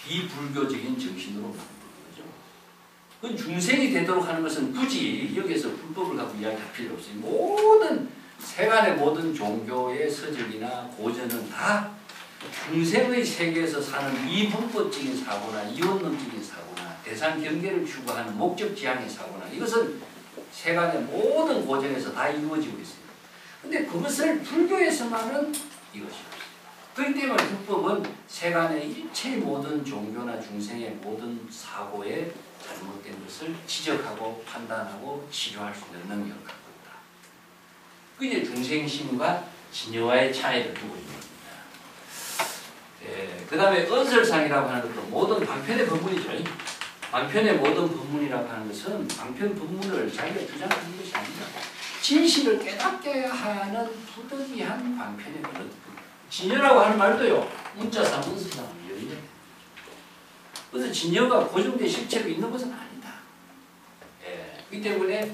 비불교적인 정신으로 만든 거죠. 그 중생이 되도록 하는 것은 굳이 여기서 불법을 갖고 이야기할 필요 없어요. 모든 세간의 모든 종교의 서적이나 고전은 다 중생의 세계에서 사는 이분법적인 사고나 이원론적인 사고나 대상 경계를 추구하는 목적지향의 사고나 이것은 세간의 모든 고전에서 다 이루어지고 있어요. 근데 그것을 불교에서만은 이것이 없어요. 그렇기 때문에 불법은 세간의 일체의 모든 종교나 중생의 모든 사고에 잘못된 것을 지적하고 판단하고 치료할 수 있는 능력을 갖고 있다. 그게 중생심과 진여와의 차이를 두고 있는 겁니다. 그 다음에 언설상이라고 하는 것도 모든 방편의 법문이죠. 방편의 모든 법문이라고 하는 것은 방편 법문을 자기가 주장하는 것이 아니다. 진실을 깨닫게 하는 부득이한 방편의 법문. 진여라고 하는 말도요. 문자상, 언설상, 여인에. 그래서 진여가 고정된 실체로 있는 것은 아니다. 그렇기 때문에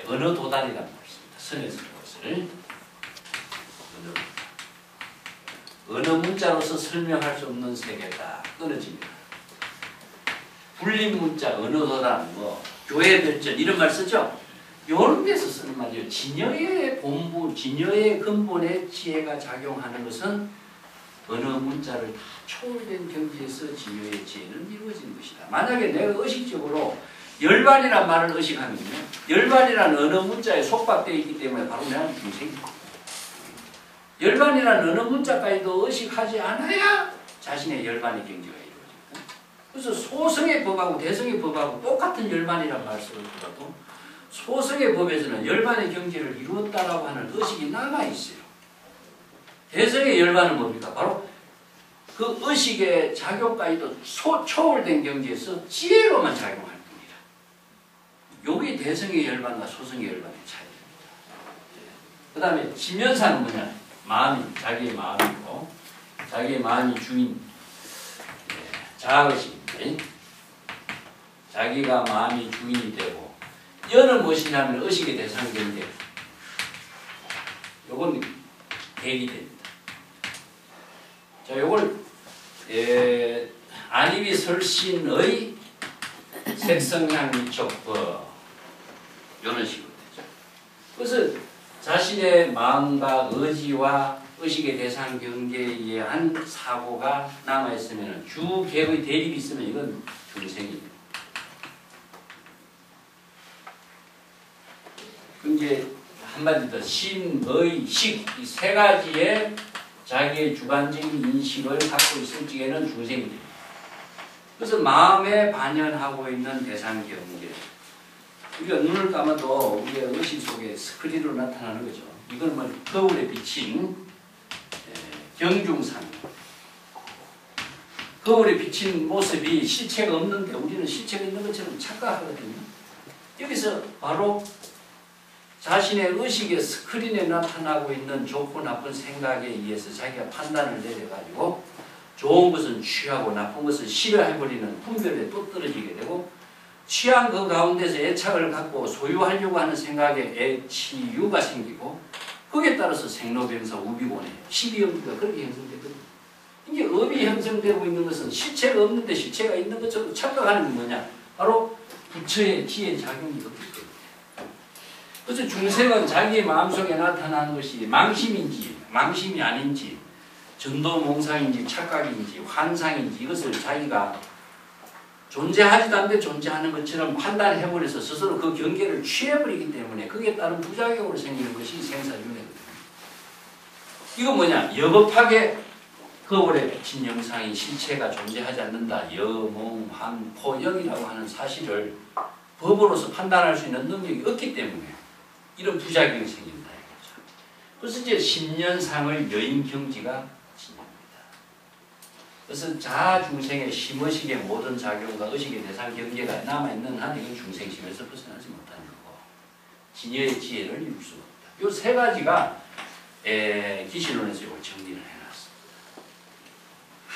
언어 도달이라는 것이 있습니다. 선에서 그것을 언어 문자로서 설명할 수 없는 세계가 끊어집니다. 불림 문자, 언어 도달, 교회 별전 이런 말 쓰죠. 이런 데서 쓰는 말이에요. 진여의 본부, 진여의 근본의 지혜가 작용하는 것은 언어 문자를 다 초월된 경지에서 진여의 지혜는 이루어진 것이다. 만약에 내가 의식적으로 열반이란 말을 의식하면요. 열반이라는 언어 문자에 속박되어 있기 때문에 바로 내가 중생입니다. 열반이라는 언어 문자까지도 의식하지 않아야 자신의 열반의 경지가 이루어집니다. 그래서 소성의 법하고 대성의 법하고 똑같은 열반이란 말씀을 들어도 소성의 법에서는 열반의 경지를 이루었다라고 하는 의식이 남아있어요. 대성의 열반은 뭡니까? 바로 그 의식의 작용까지도 초월된 경지에서 지혜로만 작용할 겁니다. 요게 대성의 열반과 소성의 열반의 차이입니다. 그 다음에 지면사는 뭐냐? 마음이, 자기의 마음이고 자기의 마음이 주인, 자아의식입니다. 자기가 마음이 주인이 되고 여는 무엇이냐면 의식의 대상 경계. 요건 대기됩니다. 자, 요걸 안입이 설신의 색성향 미촉법 이런 식으로 되죠. 그래서 자신의 마음과 의지와 의식의 대상 경계에 의한 사고가 남아있으면 주객의 대립이 있으면 이건 중생입니다. 이제 한마디 더 심, 의, 식 이 세 가지의 자기의 주관적인 인식을 갖고 있을 적에는 중생이 됩니다. 그래서 마음에 반연하고 있는 대상 경계. 우리가 눈을 감아도 우리의 의식 속에 스크린으로 나타나는 거죠. 이건 뭐 거울에 비친 경중상. 거울에 비친 모습이 실체가 없는데 우리는 실체가 있는 것처럼 착각하거든요. 여기서 바로 자신의 의식의 스크린에 나타나고 있는 좋고 나쁜 생각에 의해서 자기가 판단을 내려가지고 좋은 것은 취하고 나쁜 것은 싫어해버리는 분별에 또 떨어지게 되고 취한 그 가운데서 애착을 갖고 소유하려고 하는 생각에 애치유가 생기고 거기에 따라서 생로병사 우비곤해 시비영비가 그렇게 형성되거든요. 이게 업이 형성되고 있는 것은 실체가 없는데 실체가 있는 것처럼 착각하는 게 뭐냐? 바로 부처의 지혜의 작용이 없기 때문에. 그래서 중생은 자기의 마음속에 나타나는 것이 망심인지 망심이 아닌지 전도몽상인지 착각인지 환상인지 이것을 자기가 존재하지도 않는데 존재하는 것처럼 판단해버려서 스스로 그 경계를 취해버리기 때문에 그에 따른 부작용으로 생기는 것이 생사윤회거든요. 이건 뭐냐? 여법하게 거울에 비친 영상이 실체가 존재하지 않는다. 여몽, 환, 포, 영이라고 하는 사실을 법으로서 판단할 수 있는 능력이 없기 때문에 이런 부작용이 생긴다. 그래서 이제 10년상의 여인경지가 진입니다. 그래서 자중생의 심의식의 모든 작용과 의식의 대상 경계가 남아있는 한 이건 중생심에서 벗어나지 못하는 거고 진여의 지혜를 이룰 수가 없다. 이 세 가지가 기신론에서 이걸 정리를 해놨습니다.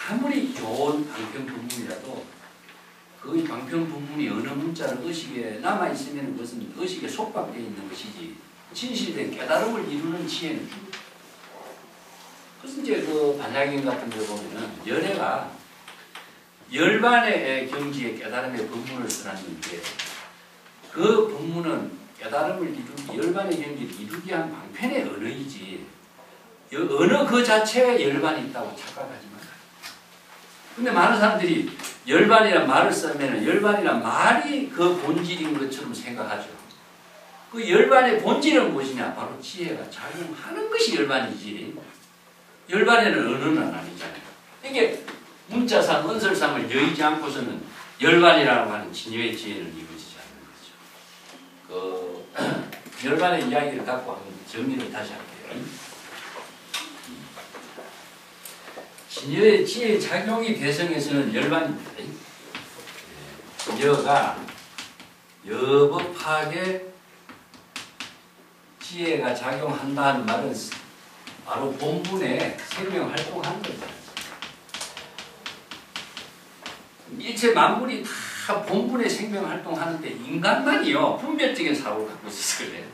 아무리 좋은 방편 법문이라도 그 방편 법문이 어느 문자를 의식에 남아있으면 그것은 의식에 속박되어 있는 것이지 진실된 깨달음을 이루는 지혜는 그래서 이제 그 반야경 같은 데 보면은 연애가 열반의 경지에 깨달음의 법문을 써놨는데 그 법문은 깨달음을 이루기, 열반의 경지를 이루기 위한 방편의 언어이지 언어 그 자체에 열반이 있다고 착각하지 마라. 근데 많은 사람들이 열반이란 말을 쓰면 열반이란 말이 그 본질인 것처럼 생각하죠. 그 열반의 본질은 무엇이냐? 바로 지혜가 작용하는 것이 열반이지. 열반에는 언어는 아니잖아요. 이게 문자상, 언설상을 여의지 않고서는 열반이라고 하는 진여의 지혜를 이루어지지 않는 거죠. 그 열반의 이야기를 갖고 한번 정리를 다시 할게요. 진여의 지혜의 작용이 대성에서는 열반입니다. 여가 여법학에 지혜가 작용한다는 말은 바로 본분에 생명활동하는 겁니다. 일체 만물이 다 본분에 생명활동하는데 인간만이요 분별적인 사고를 갖고 있어서 그래요.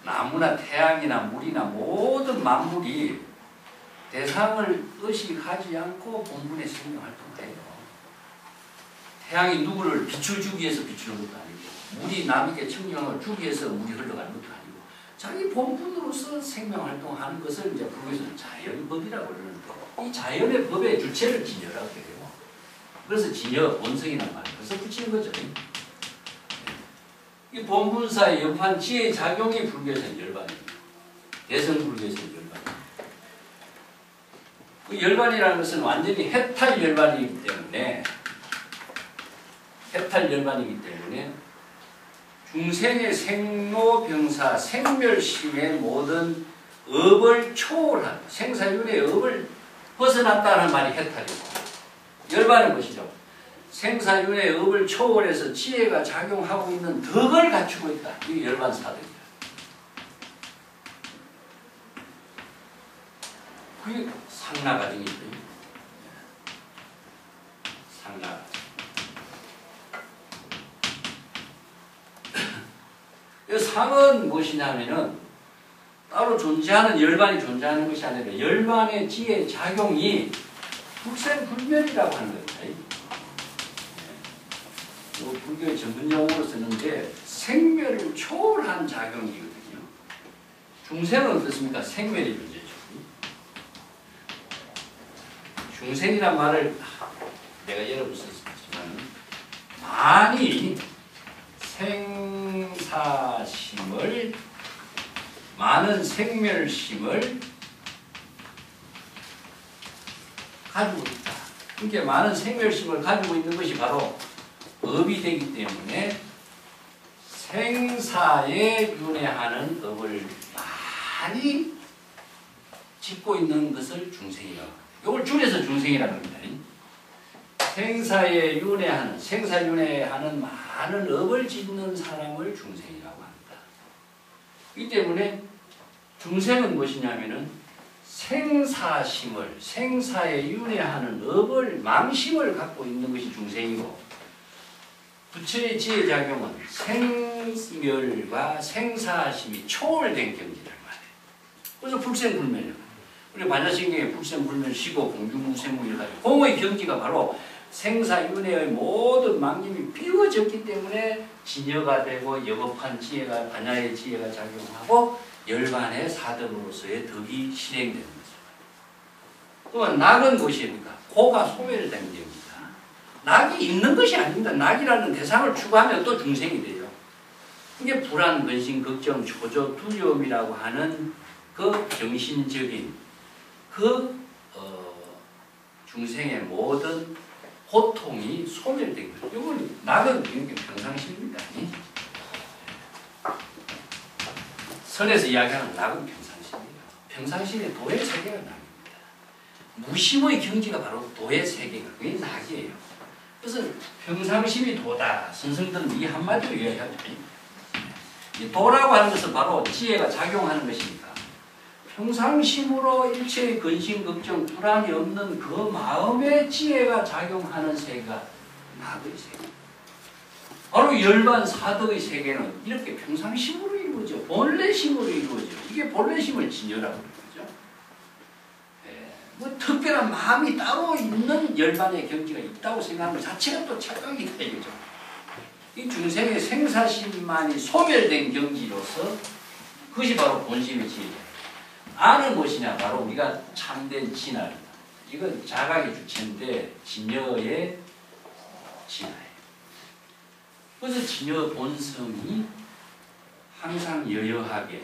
나무나 태양이나 물이나 모든 만물이 대상을 의식하지 않고 본분에 생명활동을 해요. 태양이 누구를 비춰주기 위해서 비추는 것도 아니고 물이 남에게 청정을 주기 위해서 물이 흘러가는 것도 아니고 자기 본분으로서 생명활동하는 것을 이제 불교에서는 자연법이라고 그러는데 이 자연의 법의 주체를 진여라고 해요. 그래서 진여, 본성이라는 말을 그래서 붙이는 거죠. 이 본분사의 연판 지혜의 작용이 불교에서는 열반입니다. 대성 불교에서는 열반입니다. 그 열반이라는 것은 완전히 해탈 열반이기 때문에 중생의 생로병사 생멸심의 모든 업을 초월한 생사윤의 업을 벗어났다는 말이 해탈이고 열반은 것이죠. 생사윤의 업을 초월해서 지혜가 작용하고 있는 덕을 갖추고 있다. 이게 열반사덕이다. 그게 상나가정이죠. 상나가정. 상은 무엇이냐면은 따로 존재하는 열반이 존재하는 것이 아니라 열반의 지혜 작용이 불생불멸이라고 하는 겁니다. 불교의 전문 용어로 쓰는데 생멸을 초월한 작용이거든요. 중생은 어떻습니까? 생멸이 존재죠. 중생이란 말을 내가 여러분 썼지만 많이 생사심을 많은 생멸심을 가지고 있다. 그러니까 많은 생멸심을 가지고 있는 것이 바로 업이 되기 때문에 생사에 윤회하는 업을 많이 짓고 있는 것을 중생이라고 합니다. 이걸 줄여서 중생이라고 합니다. 생사에 윤회하는, 생사윤회하는 많은 업을 짓는 사람을 중생이라고 합니다. 이 때문에 중생은 무엇이냐면은 생사심을, 생사에 윤회하는 업을, 망심을 갖고 있는 것이 중생이고 부처의 지혜작용은 생멸과 생사심이 초월된 경지란 말이에요. 그래서 불생불멸이에요. 우리 반야신경에 불생불멸, 시고, 공중무생무를 가지고 공의 경지가 바로 생사윤회의 모든 망념이 비워졌기 때문에 진여가 되고 여법한 지혜가, 반야의 지혜가 작용하고 열반의 사덕으로서의 덕이 실행되는 거죠. 그러면 낙은 무엇입니까? 고가 소멸된 경지입니다. 낙이 있는 것이 아닙니다. 낙이라는 대상을 추구하면 또 중생이 돼요. 이게 불안, 근심, 걱정, 초조, 두려움이라고 하는 그 정신적인 중생의 모든 고통이 소멸된 거죠. 이건 낙은 굉장히 평상심입니다. 선에서 이야기하는 낙은 평상심이에요. 평상심의 도의 세계가 낙입니다. 무심의 경지가 바로 도의 세계가 그게 낙이에요. 그래서 평상심이 도다. 선생들은 이 한마디로 이야기하죠. 이 도라고 하는 것은 바로 지혜가 작용하는 것이니까 평상심으로 일체의 근심, 걱정, 불안이 없는 그 마음의 지혜가 작용하는 세계가 낙의 세계. 바로 열반 사덕의 세계는 이렇게 평상심으로 이루어져, 본래심으로 이루어져. 이게 본래심을 진여라고 그러죠. 뭐 특별한 마음이 따로 있는 열반의 경지가 있다고 생각하는 것 자체가 또 착각이다 이거죠. 이 중생의 생사심만이 소멸된 경지로서 그것이 바로 본심의 지혜예요. 아는 것이냐 바로 우리가 참된 진화입니다. 이건 자각의 주체인데 진여의 진화예요. 그래서 진여 본성이 항상 여여하게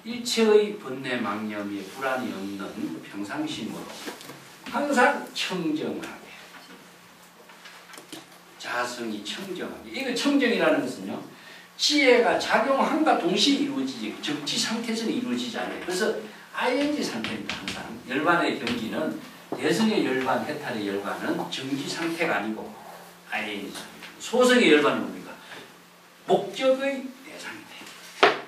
일체의 번뇌 망념이 불안이 없는 평상심으로 항상 청정하게 자성이 청정하게. 이거 청정이라는 것은요 지혜가 작용함과 동시에 이루어지지 적지 상태에서는 이루어지지 않아요. 그래서 ING 상태입니다. 항상 열반의 경기는 대성의 열반, 해탈의 열반은 정지 상태가 아니고 ING 상태. 소성의 열반은 뭡니까? 목적의 대상이 돼요.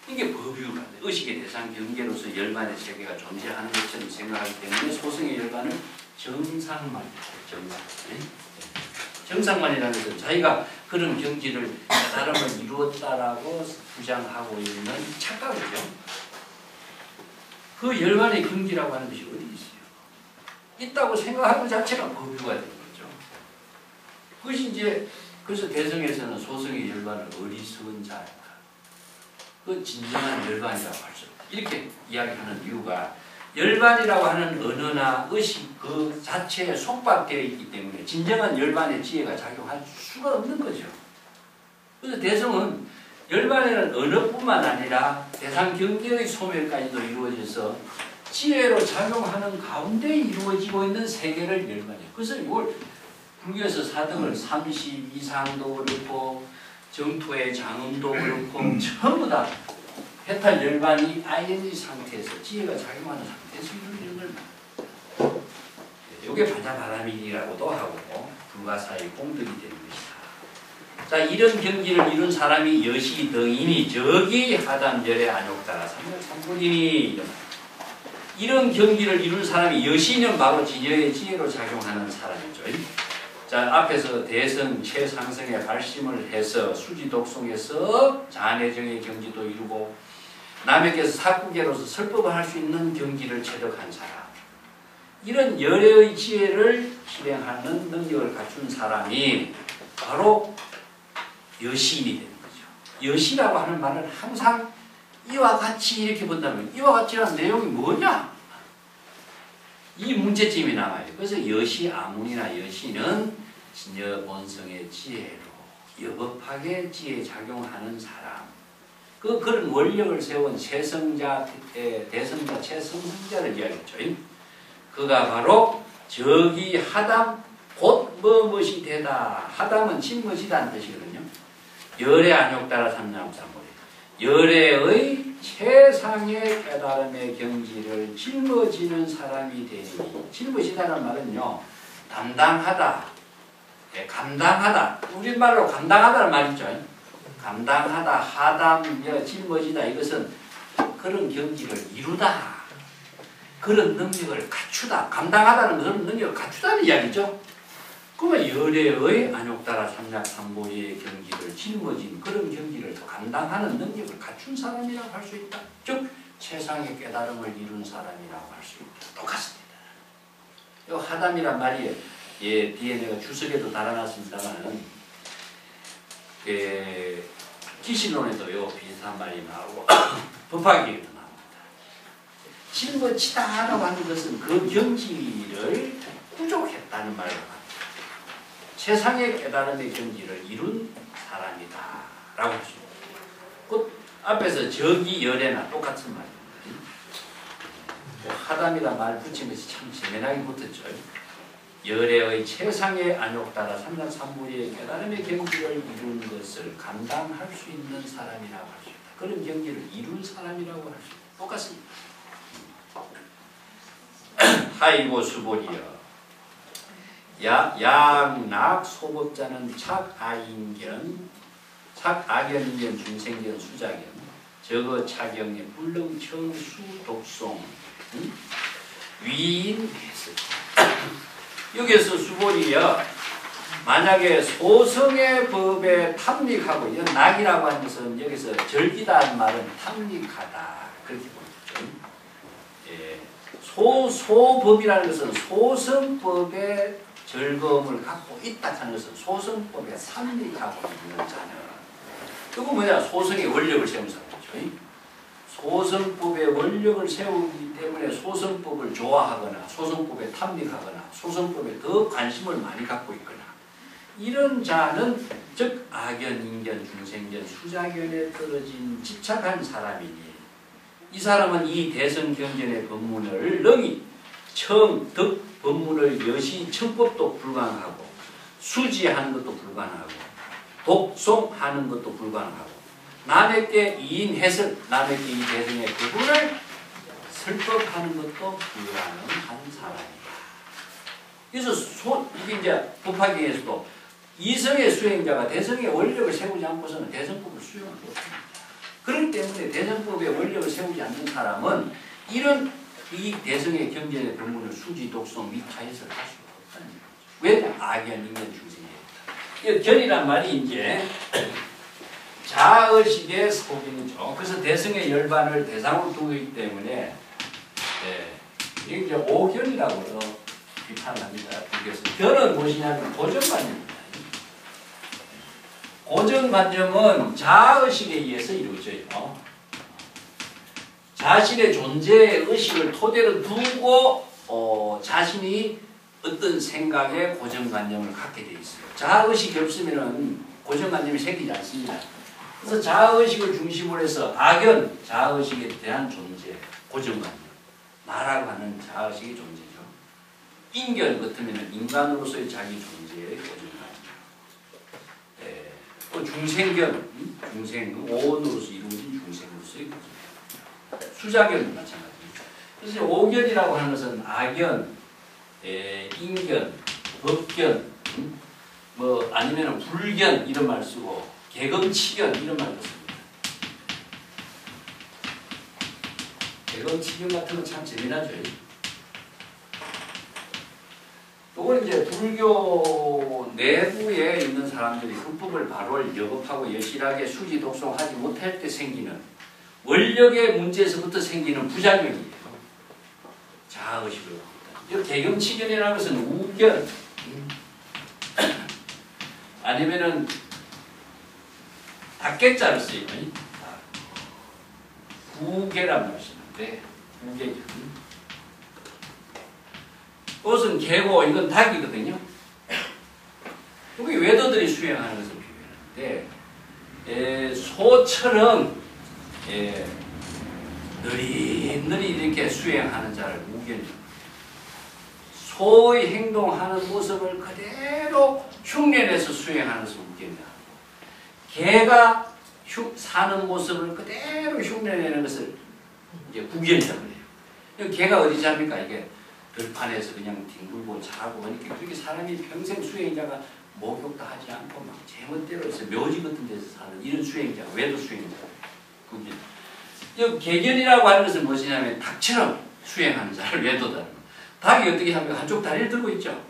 이게 법유가 의식의 대상 경계로서 열반의 세계가 존재하는 것처럼 생각하기 때문에 소성의 열반은 정상만이죠. 정상. 정상만이라는 것은 자기가 그런 경지를 깨달음을 이루었다라고 주장하고 있는 착각이죠. 그 열반의 경지라고 하는 것이 어디 있어요? 있다고 생각하는 것 자체가 법유가 되는 거죠. 그것이 이제 그래서 대성에서는 소성의 열반을 어리석은 자다. 그 진정한 열반이라고 할 수 없다. 이렇게 이야기하는 이유가 열반이라고 하는 언어나 의식 그 자체에 속박되어 있기 때문에 진정한 열반의 지혜가 작용할 수가 없는 거죠. 그래서 대성은 열반에는 언어뿐만 아니라 대상 경계의 소멸까지도 이루어져서 지혜로 작용하는 가운데 이루어지고 있는 세계를 열반이에요. 그래서 이걸 불교에서 사등을 32상도 그렇고 정토의 장음도 그렇고 전부 다 해탈 열반이 ING 상태에서 지혜가 작용하는 상태에서 이루어지는 걸 이게 반야바라밀이라고도 하고 불가사의 공덕이 되는 것이다. 자, 이런 경지를 이룬 사람이 여시 등이니 저기 하담절에 안욕따라 삼력삼불이니 이런 경지를 이룬 사람이 여시는 바로 진여의 지혜로 작용하는 사람이죠. 자, 앞에서 대성 최상승에 발심을 해서 수지독송에서 자내정의 경지도 이루고 남에게서 사구계로서 설법을 할 수 있는 경지를 체득한 사람, 이런 열애의 지혜를 실행하는 능력을 갖춘 사람이 바로 여시인이 되는 거죠. 여시라고 하는 말은 항상 이와 같이 이렇게 본다면 이와 같이라는 내용이 뭐냐? 이 문제점이 나와요. 그래서 여시 아문이나 여시는 진여 본성의 지혜로 여법하게 지혜 작용하는 사람, 그런 원력을 세운 최성자, 대성자, 최성승자를 이야기했죠. 그가 바로 저기 하담 곧 무엇이 되다. 하담은 진무지다는 뜻이거든요. 열의 안욕따라 삼남삼보리. 열애의 최상의 깨달음의 경지를 짊어지는 사람이 되니, 짊어지다는 말은요 담당하다, 감당하다, 우리말로 감당하다는 말이죠. 감당하다, 하담, 짊어지다, 이것은 그런 경지를 이루다, 그런 능력을 갖추다, 감당하다는 그런 능력을 갖추다는 이야기죠. 그러면 열애의 안욕따라 삼약삼보리의 경지를 짊어진 그런 경지를 감당하는 능력을 갖춘 사람이라고 할 수 있다. 즉 최상의 깨달음을 이룬 사람이라고 할 수 있다. 똑같습니다. 이 하담이란 말이 뒤에 내가 주석에도 달아놨습니다만 기실론에도 요 비슷한 말이 나오고 법화기에도 나옵니다. 짊어지다라고 하는 것은 그 경지를 부족했다는 말을 합니다. 세상의 깨달음의 경지를 이룬 사람이다 라고 할 수 있습니다. 그 앞에서 저기 열애나 똑같은 말입니다. 하담이란 말 붙인 것이 참 재미나게 붙었죠. 열애의 최상의 안욕따라 삼단삼무리의 깨달음의 경지를 이룬 것을 감당할 수 있는 사람이라고 할 수 있다. 그런 경지를 이룬 사람이라고 할 수 있다. 똑같습니다. 하이고 수보리여 양낙 소법자는 착아인견 착악연견 중생견 수자견 저거 차경의 불능청 수독송 위인해서 여기서 수보리여 만약에 소성의 법에 탐닉하고 이건 낙이라고 하는 것은 여기서 절기다는 말은 탐닉하다 그렇게 보죠. 예. 소법이라는 것은 소성법의 즐거움을 갖고 있다 하는 것은 소성법의 산리하고 있는 자는 그건 뭐냐? 소성의 원력을 세운 사람이죠. 소성법의 원력을 세우기 때문에 소성법을 좋아하거나 소성법에 탐닉하거나 소성법에 더 관심을 많이 갖고 있거나 이런 자는 즉 악연, 인견, 중생견, 수자견에 떨어진 집착한 사람이니 이 사람은 이 대성경전의 법문을 능히 청, 덕 법문을 여시 청법도 불가능하고 수지하는 것도 불가능하고 독송하는 것도 불가능하고 남에게 이인 해설, 남에게 이 대성의 법문을 설법하는 것도 불가능한 사람이다. 그래서 이게 이제 법화경에서도 이성의 수행자가 대성의 원력을 세우지 않고서는 대성법을 수용을 못합니다. 그렇기 때문에 대성법의 원력을 세우지 않는 사람은 이런 이 대성의 경전의 법문을 수지, 독송, 미타해서 할 수가 없다는 거죠. 왜? 악연, 인견, 중생이에요. 견이란 말이 이제 자의식의 소견이죠. 그래서 대성의 열반을 대상으로 두고 있기 때문에 이게 이제 오견이라고 비판을 합니다. 그래서 견은 무엇이냐면 고정관념입니다. 고정관념은 자의식에 의해서 이루어져요. 자신의 존재의 의식을 토대로 두고 자신이 어떤 생각에 고정관념을 갖게 되어 있어요. 자의식이 없으면 고정관념이 생기지 않습니다. 그래서 자의식을 중심으로 해서 악연, 자의식에 대한 존재, 고정관념, 나라고 하는 자의식의 존재죠. 인견 같으면 인간으로서의 자기 존재의 고정관념. 또 중생견, 중생, 오온으로서 이루어진 중생으로서의 고정관념. 수자견도 마찬가지입니다. 그래서 오견이라고 하는 것은 악견, 인견, 법견, 뭐 아니면 불견 이런 말 쓰고 개검치견 이런 말 씁니다. 개검치견 같은 건 참 재미나죠. 이건 이제 불교 내부에 있는 사람들이 흑법을 바로 여겁하고 여실하게 수지 독송하지 못할 때 생기는 원력의 문제에서부터 생기는 부작용이에요. 자아의식을 갖고 있다. 개경치견이라는 것은 우견 아니면은 닭개자를 쓰이니 구개란 말을 쓰는데 구개견 그것은 개고 이건 닭이거든요. 여기 외도들이 수행하는 것을 비교하는데 소처럼 느릿느릿 이렇게 수행하는 자를 우견이라고 소의 행동하는 모습을 그대로 흉내내서 수행하는 것을 우견이라고 개가 사는 모습을 그대로 흉내내는 것을 이제 구견이라고 해요. 개가 어디 잡니까? 이게 들판에서 그냥 뒹굴고 자고 하니까 그렇게 사람이 평생 수행자가 목욕도 하지 않고 막 제멋대로 해서 묘지 같은 데서 사는 이런 수행자가 외도 수행자가 구견. 이 개견이라고 하는 것은 무엇이냐면 닭처럼 수행하는 자를 외도다는 거. 닭이 어떻게 하면 한쪽 다리를 들고 있죠.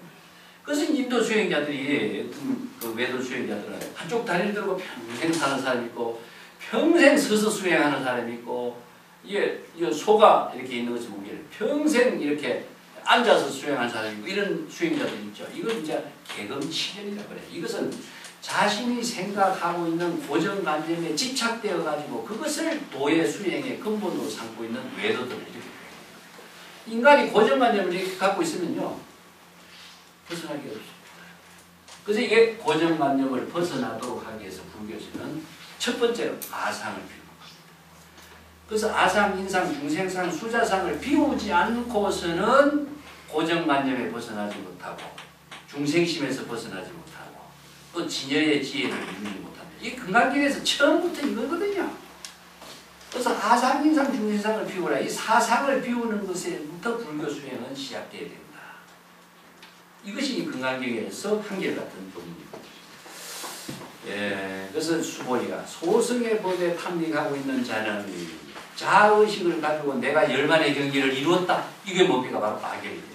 그래서 인도 수행자들이 그 외도 수행자들은 한쪽 다리를 들고 평생 사는 사람이 있고 평생 서서 수행하는 사람이 있고 이게 소가 이렇게 있는 것을 보면 평생 이렇게 앉아서 수행하는 사람이 있고 이런 수행자들이 있죠. 이건 이제 개검치견이라고 그래요. 이것은 자신이 생각하고 있는 고정관념에 집착되어 가지고 그것을 도의 수행의 근본으로 삼고 있는 외도들을 이렇게 인간이 고정관념을 이렇게 갖고 있으면요 벗어나기 없습니다. 그래서 이게 고정관념을 벗어나도록 하기 위해서 불교에서는 첫 번째로 아상을 비우는 겁니다. 그래서 아상, 인상, 중생상, 수자상을 비우지 않고서는 고정관념에 벗어나지 못하고 중생심에서 벗어나지 못하고 또 진여의 지혜를 이루지 못합니다. 이 금강경에서 처음부터 이거거든요. 그래서 아상, 인상, 중생상을 비우라. 이 사상을 비우는 것에부터 불교 수행은 시작되어야 된다. 이것이 이 금강경에서 한결같은 부분입니다. 그래서 수보리가 소승의 법에 탐닉하고 있는 자는 자의식을 가지고 내가 열반의 경기를 이루었다. 이게 뭡니까? 바로 악연이 되죠.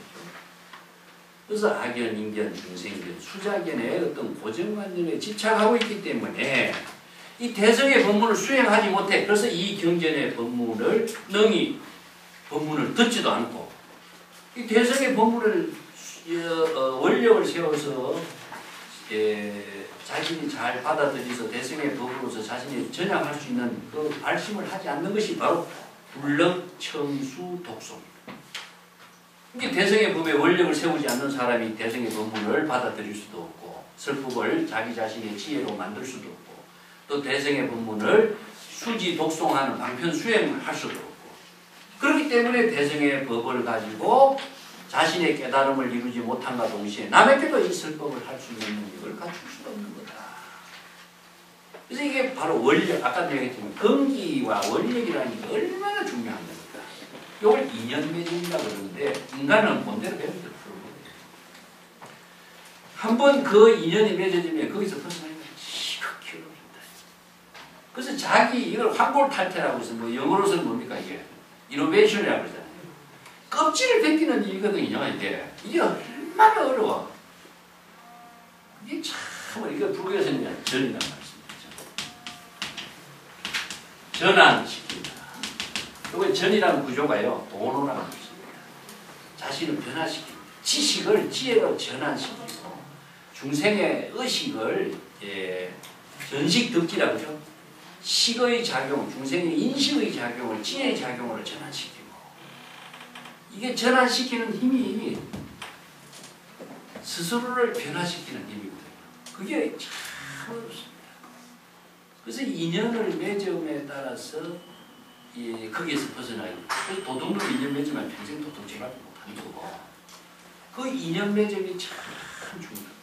그래서 악연, 인견, 중생견, 수자견의 어떤 고정관념에 집착하고 있기 때문에 이 대성의 법문을 수행하지 못해. 그래서 이 경전의 법문을 능히 법문을 듣지도 않고 이 대성의 법문을 원력을 세워서 자신이 잘 받아들여서 대성의 법으로서 자신이 전향할 수 있는 그 말씀을 하지 않는 것이 바로 불능, 청수, 독소입니다. 이게 대성의 법에 원력을 세우지 않는 사람이 대성의 법문을 받아들일 수도 없고 설법을 자기 자신의 지혜로 만들 수도 없고 또 대성의 법문을 수지 독송하는 방편 수행할 수도 없고 그렇기 때문에 대성의 법을 가지고 자신의 깨달음을 이루지 못함과 동시에 남에게도 이 설법을 할 수 있는 능력을 갖출 수도 없는 거다. 그래서 이게 바로 원력, 아까 얘기했지만根기와 원력이라는 게 얼마나 중요한 겁니다. 이걸 인연매진이라고 그러는데 인간은 본대로 배우면 돼. 한번 그 인연이 맺어지면 거기서 벗어나기가 지극히 어렵습니다. 그래서 자기 이걸 환골탈태라고 해서 뭐 영어로서는 뭡니까 이게 이노베이션이라고 그러잖아요. 껍질을 벗기는 일이거든요. 이게 얼마나 어려워. 이게 참 이거 불교에서는 전이라는 말씀이죠. 전환시킨다. 이거 전이라는 구조가요. 도노라는 것입니다. 자신을 변화시킵니다. 지식을 지혜로 전환시키고 중생의 의식을 전식덕지라고 하죠. 식의 작용, 중생의 인식의 작용을 지혜의 작용으로 전환시키고 이게 전환시키는 힘이 스스로를 변화시키는 힘이거든요. 그게 참 어렵습니다. 그래서 인연을 맺음에 따라서 거기에서 벗어나기. 그래서 도둑도 인연 맺으면 평생 도둑질하지 못하는 거고 그 인연 맺음이 참 중요합니다.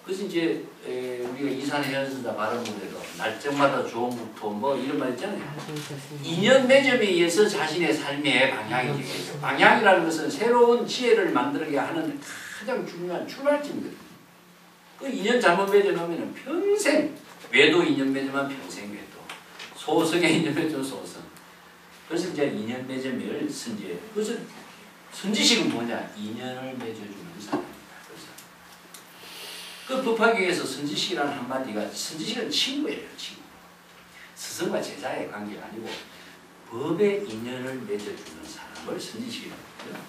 그래서 이제 우리가 이산해연선자 발언문에도 날짜마다 좋은 국토 뭐 이런 말 있잖아요. 인연 맺음에 의해서 자신의 삶의 방향이 되겠죠. 방향이라는 것은 새로운 지혜를 만들게 하는 가장 중요한 출발점이거든요. 그 인연 잘못 맺어놓으면 평생 외도 인연 맺으면 평생 외도 소성의 인연 맺으면 소성. 그래서 이제 인연 맺음을 선지해. 그래서 선지식은 뭐냐? 인연을 맺어주는 사람. 그 법화경에서 선지식이라는 한마디가 선지식은 친구예요. 친구. 스승과 제자의 관계가 아니고 법의 인연을 맺어주는 사람을 선지식이라고 합니다.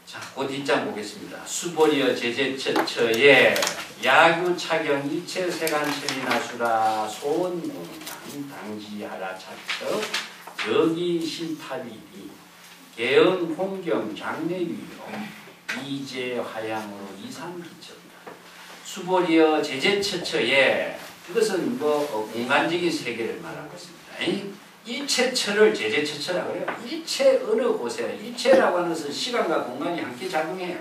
자, 그 뒷장 보겠습니다. 수보리어 제제처처에 야규차경 이체세간천이나수라 소원공당 당지하라 차처 여기신탑이리 개언 홍경 장례위로 이제화양으로 이상기처 수보리어 제제처처에 이것은 뭐 공간적인 세계를 말하고 있습니다. 일체처를 제제처처라고 해요. 일체 어느 곳에 일체라고 하는 것은 시간과 공간이 함께 작용해요.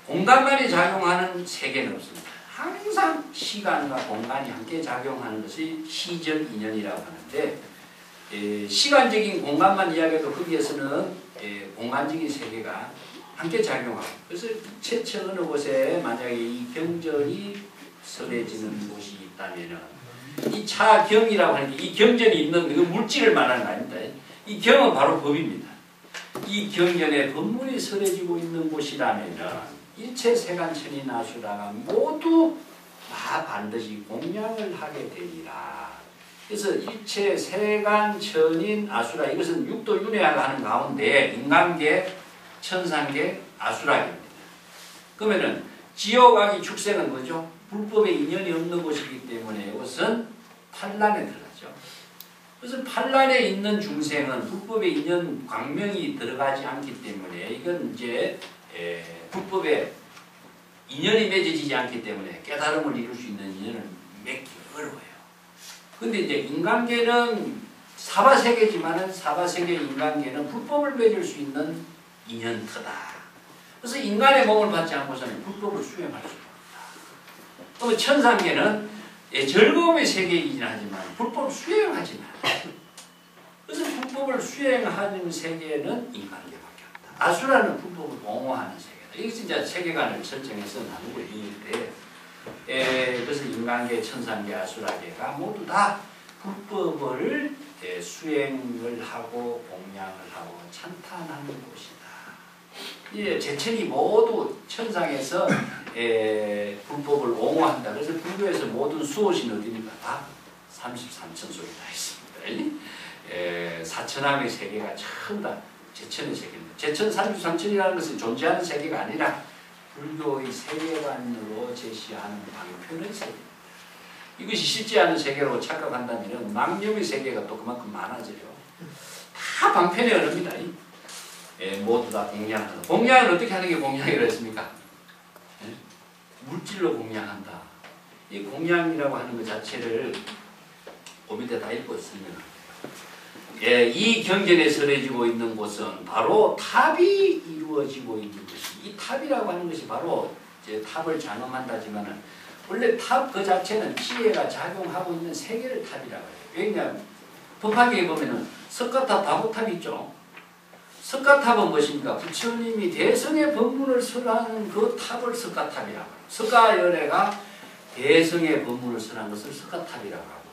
공간만이 작용하는 세계는 없습니다. 항상 시간과 공간이 함께 작용하는 것이 시적 인연이라고 하는데 시간적인 공간만 이야기해도 거기에서는 공간적인 세계가 함께 작용하고 그래서 최초 어느 곳에 만약에 이 경전이 설해지는 곳이 있다면 이 차경이라고 하는 게 이 경전이 있는 그 물질을 말하는 거 아닙니다. 이 경은 바로 법입니다. 이 경전에 법문이 설해지고 있는 곳이라면 일체 세간천이 나수라가 모두 다 반드시 공양을 하게 되리라. 그래서 일체 세간천인 아수라 이것은 육도 윤회하가 하는 가운데 인간계 천상계 아수라기입니다. 그러면은 지옥악이 축생은 뭐죠? 불법에 인연이 없는 곳이기 때문에 이것은 판란에 들어가죠. 그래서 판란에 있는 중생은 불법에 인연 광명이 들어가지 않기 때문에 이건 이제 불법에 인연이 맺어지지 않기 때문에 깨달음을 이룰 수 있는 인연을 맺기 어려워요. 근데 이제 인간계는 사바세계지만은 사바세계 인간계는 불법을 맺을 수 있는 인연터다. 그래서 인간의 몸을 받지 않고서는 불법을 수행할 수가 없다. 또 천상계는 즐거움의 세계이긴 하지만 불법을 수행하지 마. 그래서 불법을 수행하는 세계는 인간계밖에 없다. 아수라는 불법을 옹호하는 세계다. 이게 진짜 세계관을 설정해서 나누고 있는데 그래서 인간계, 천상계, 아수라계가 모두 다 불법을 수행을 하고 공양을 하고 찬탄하는 곳이다. 제천이 모두 천상에서 불법을 옹호한다. 그래서 불교에서 모든 수호신 어디니까 다 33천속이 다 있습니다. 사천함의 세계가 전부 다 제천의 세계입니다. 제천 산주상천이라는 것은 존재하는 세계가 아니라 불교의 세계관으로 제시하는 방편의 세계. 이것이 실제하는 세계로 착각한다면 망념의 세계가 또 그만큼 많아져요. 다 방편의 언어입니다. 예, 모두 다 공양하는. 공양은 어떻게 하는 게 공양이라 했습니까? 예? 물질로 공양한다. 이 공양이라고 하는 것 자체를 그 밑에 다 읽고 있습니다. 예, 이 경전에 설해지고 있는 곳은 바로 탑이 이루어지고 있는 것이, 이 탑이라고 하는 것이 바로 이제 탑을 장엄한다지만은 원래 탑 그 자체는 지혜가 작용하고 있는 세계를 탑이라고 해요. 왜냐하면 법화기에 보면은 석가탑, 다보탑이 있죠. 석가탑은 무엇입니까? 부처님이 대성의 법문을 설하는 그 탑을 석가탑이라고 해요. 석가열애가 대성의 법문을 설한 것을 석가탑이라고 하고,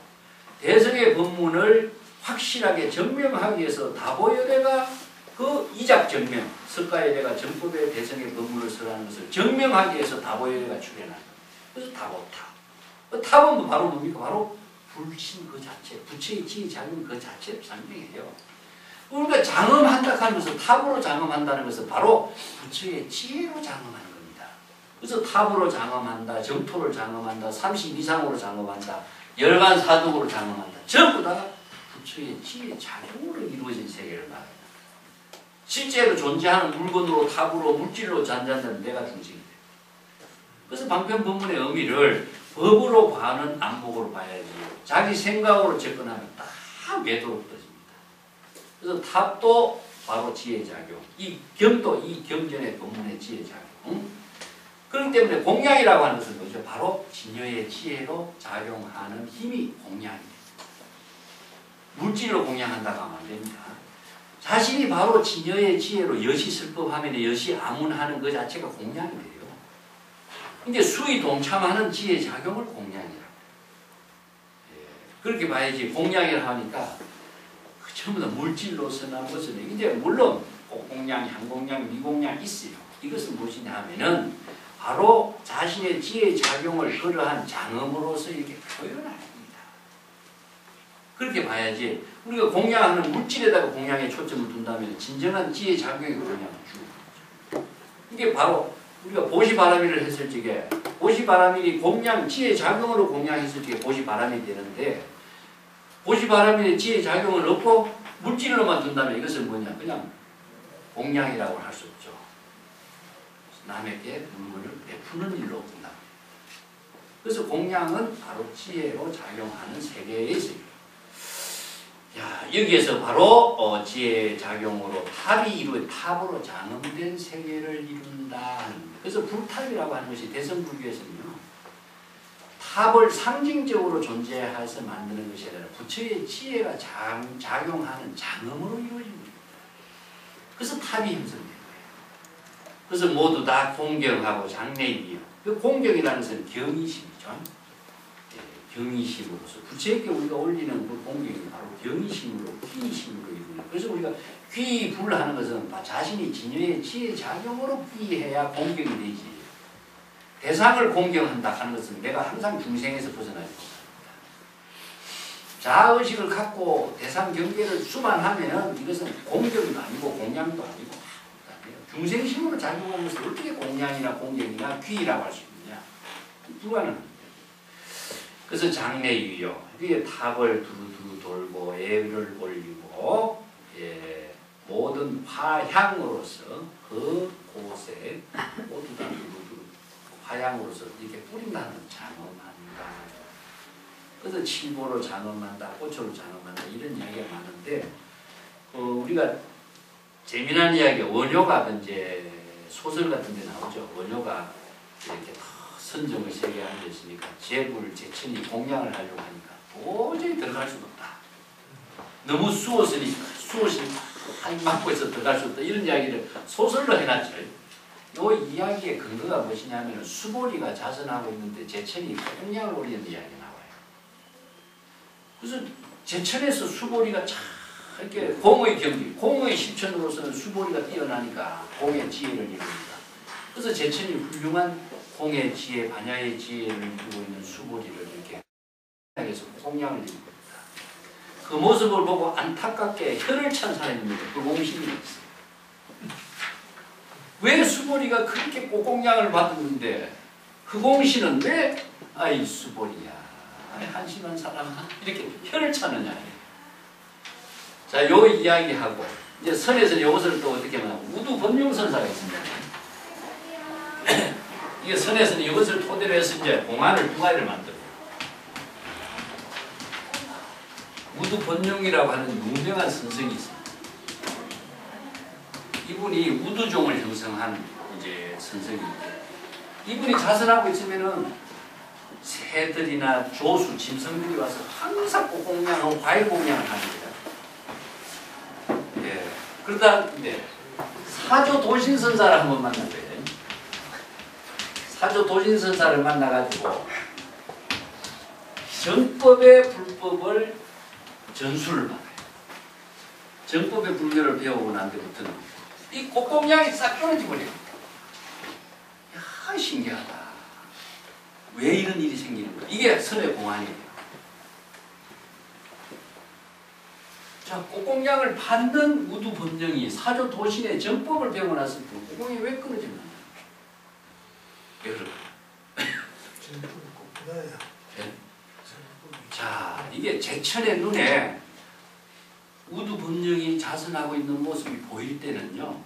대성의 법문을 확실하게 증명하기 위해서 다보열애가 그 이작 증명, 석가열애가 정법의 대성의 법문을 설하는 것을 증명하기 위해서 다보열애가 출현한 거예요. 그래서 다보탑. 그 탑은 바로 뭡니까? 바로 불신 그 자체, 부처의 지혜 작용 그 자체를 상징해요. 우리가 장엄한다 하는 것은, 탑으로 장엄한다는 것은 바로 부처의 지혜로 장엄하는 겁니다. 그래서 탑으로 장엄한다, 정토를 장엄한다, 32상으로 장엄한다, 열반사독으로 장엄한다. 전부 다 부처의 지혜 작용으로 이루어진 세계를 말합니다. 실제로 존재하는 물건으로, 탑으로, 물질로 잔잔하면 내가 중심이 돼요. 그래서 방편법문의 의미를 법으로 봐는 안목으로 봐야지, 자기 생각으로 접근하면 다 외도로 떠집니다. 그래서 탑도 바로 지혜작용, 이 경도, 이 경전의 법문의 지혜작용. 그렇기 때문에 공양이라고 하는 것은 뭐죠? 바로 진여의 지혜로 작용하는 힘이 공양입니다. 물질로 공양한다고 하면 안 됩니다. 자신이 바로 진여의 지혜로 여시 설법하면 여시 아문하는 그 자체가 공양이 돼요. 근데 수의 동참하는 지혜 작용을 공양이라고 해요. 예, 그렇게 봐야지. 공양이라고 하니까 전부 다 물질로서나 무슨, 이제 물론 공양, 향공양, 미공양 있어요. 이것은 무엇이냐 하면은 바로 자신의 지혜 작용을 그러한 장엄으로서 이렇게 표현합니다. 그렇게 봐야지. 우리가 공양하는 물질에다가 공양에 초점을 둔다면 진정한 지혜 작용의 공양을 주는 거죠. 이게 바로 우리가 보시바라밀을 했을 적에, 보시바라밀이 공양, 지혜 작용으로 공양했을 적에 보시바라밀이 되는데, 보시바라밀의 지혜 작용을 얻고 물질로만 둔다면 이것은 뭐냐? 그냥 공양이라고 할 수 없죠. 남에게 물건을 베푸는 일로 본다. 그래서 공양은 바로 지혜로 작용하는 세계의 세계. 야, 여기에서 바로 지혜 작용으로 탑이 탑으로 장엄된 세계를 이룬다. 그래서 불탑이라고 하는 것이 대성불교에서는요, 탑을 상징적으로 존재해서 만드는 것이 아니라 부처의 지혜가 작용하는 장엄으로 이루어진 겁니다. 그래서 탑이 형성된 거예요. 그래서 모두 다 공경하고 장래이요. 그 공경이라는 것은 경이심이죠. 경이심으로서 부처에게 우리가 올리는 그 공경이 바로 경이심으로, 귀의심으로 이루어져요. 그래서 우리가 귀불하는 것은 자신이 진여의 지혜 작용으로 귀해야 공경이 되지. 대상을 공경한다 하는 것은 내가 항상 중생에서 벗어나지 못합니다. 자의식을 갖고 대상 경계를 수반하면 이것은 공경도 아니고 공양도 아니고 중생심으로 작용하면서 어떻게 공양이나 공경이나 귀라고 할 수 있느냐? 불가능합니다. 그래서 장래유요. 이게 탑을 두루두루 돌고 예를 올리고, 예, 모든 화향으로서 그 곳에 모두 다 두루두루 화향으로서 이렇게 뿌린다는 장엄한다. 그래서 칠보로 장엄한다, 꽃으로 장엄한다, 이런 이야기가 많은데, 우리가 재미난 이야기, 원효가 이제 소설 같은 데 나오죠. 원효가 이렇게 선정을 세게 앉아있으니까 제불, 제천이 공양을 하려고 하니까 도저히 들어갈 수가 없다. 너무 수었으니까 막고 있어 들어갈 수 없다. 이런 이야기를 소설로 해놨죠. 이 이야기의 근거가 무엇이냐면 수보리가 자선하고 있는데 제천이 공양을 올리는 이야기가 나와요. 그래서 제천에서 수보리가 참 이렇게 공의 경기, 공의 실천으로서는 수보리가 뛰어나니까 공의 지혜를 이룹니다. 그래서 제천이 훌륭한 공의 지혜, 반야의 지혜를 이루고 있는 수보리를 이렇게 해서 공양을 이루고 있다. 그 모습을 보고 안타깝게 혀를 찬 사람입니다. 그 공식이 있어요. 왜 수보리가 그렇게 꼭공양을 받았는데 흑공신은 왜 아이 수보리야 한심한 사람아 이렇게 혀를 차느냐. 자, 요 이야기하고 이제 선에서 이것을 또 어떻게 하면 우두 법룡선사가 있습니다. 이게 선에서는 이것을 토대로 해서 이제 공안을 두 가지를 만들어요. 우두 법룡이라고 하는 유명한 선생이 있습니다. 이분이 우두종을 형성한 이제 선생인데 이분이 자선하고 있으면은 새들이나 조수, 짐승들이 와서 항상 꽃공양하고 과일 공양을 하는 거예요. 예. 그러다 이제 사조 도신선사를 한번 만난 거예요. 사조 도신선사를 만나가지고 정법의 불법을 전수를 받아요. 정법의 불교를 배우고 난 뒤부터는 이 꽃공양이 싹 끊어져 버려요. 야, 신기하다. 왜 이런 일이 생기는 거야? 이게 선의 공안이에요. 자, 꽃공양을 받는 우두 법령이 사조 도신의 정법을 배우고 났을 때 꽃공양이 왜 끊어지나? 여러분. 네? 자, 이게 제천의 눈에 우두 법령이 자선하고 있는 모습이 보일 때는요,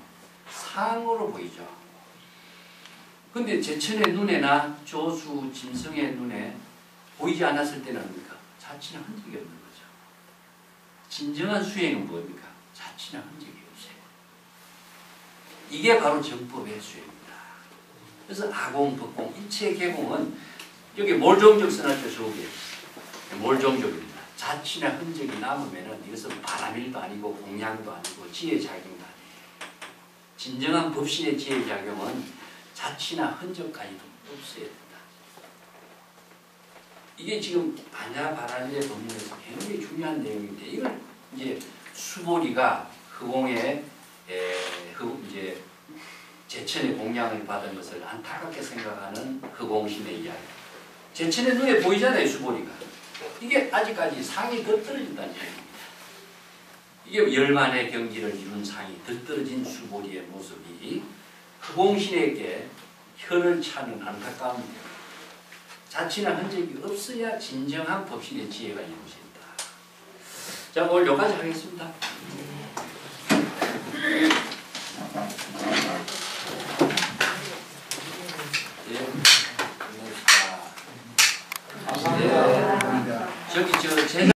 상으로 보이죠. 근데 제천의 눈에나 조수, 짐승의 눈에 보이지 않았을 때는 뭡니까? 자취나 흔적이 없는 거죠. 진정한 수행은 뭡니까? 자취나 흔적이 없어요. 이게 바로 정법의 수행입니다. 그래서 아공, 법공, 일체 개공은 여기 몰종적 써놨죠, 저기. 몰종적입니다. 자취나 흔적이 남으면은 이것은 바람일도 아니고 공양도 아니고 지혜작용도 아니에요. 진정한 법신의 지혜작용은 자취나 흔적까지도 없어야 된다. 이게 지금 반야바라밀의 법문에서 굉장히 중요한 내용인데 이걸 이제 수보리가 흑공의 이제 제천의 공양을 받은 것을 안타깝게 생각하는 흑공신의 이야기. 제천의 눈에 보이잖아요, 수보리가. 이게 아직까지 상이 더 떨어진다는 얘기입니다. 이게 열만의 경지를 이룬 상이 더 떨어진 수보리의 모습이 흑공신에게 혀를 차는 안타까움이에요. 자취나 흔적이 없어야 진정한 법신의 지혜가 이루어진다. 자, 오늘 여기까지 하겠습니다. 예. 감사합니다. 저기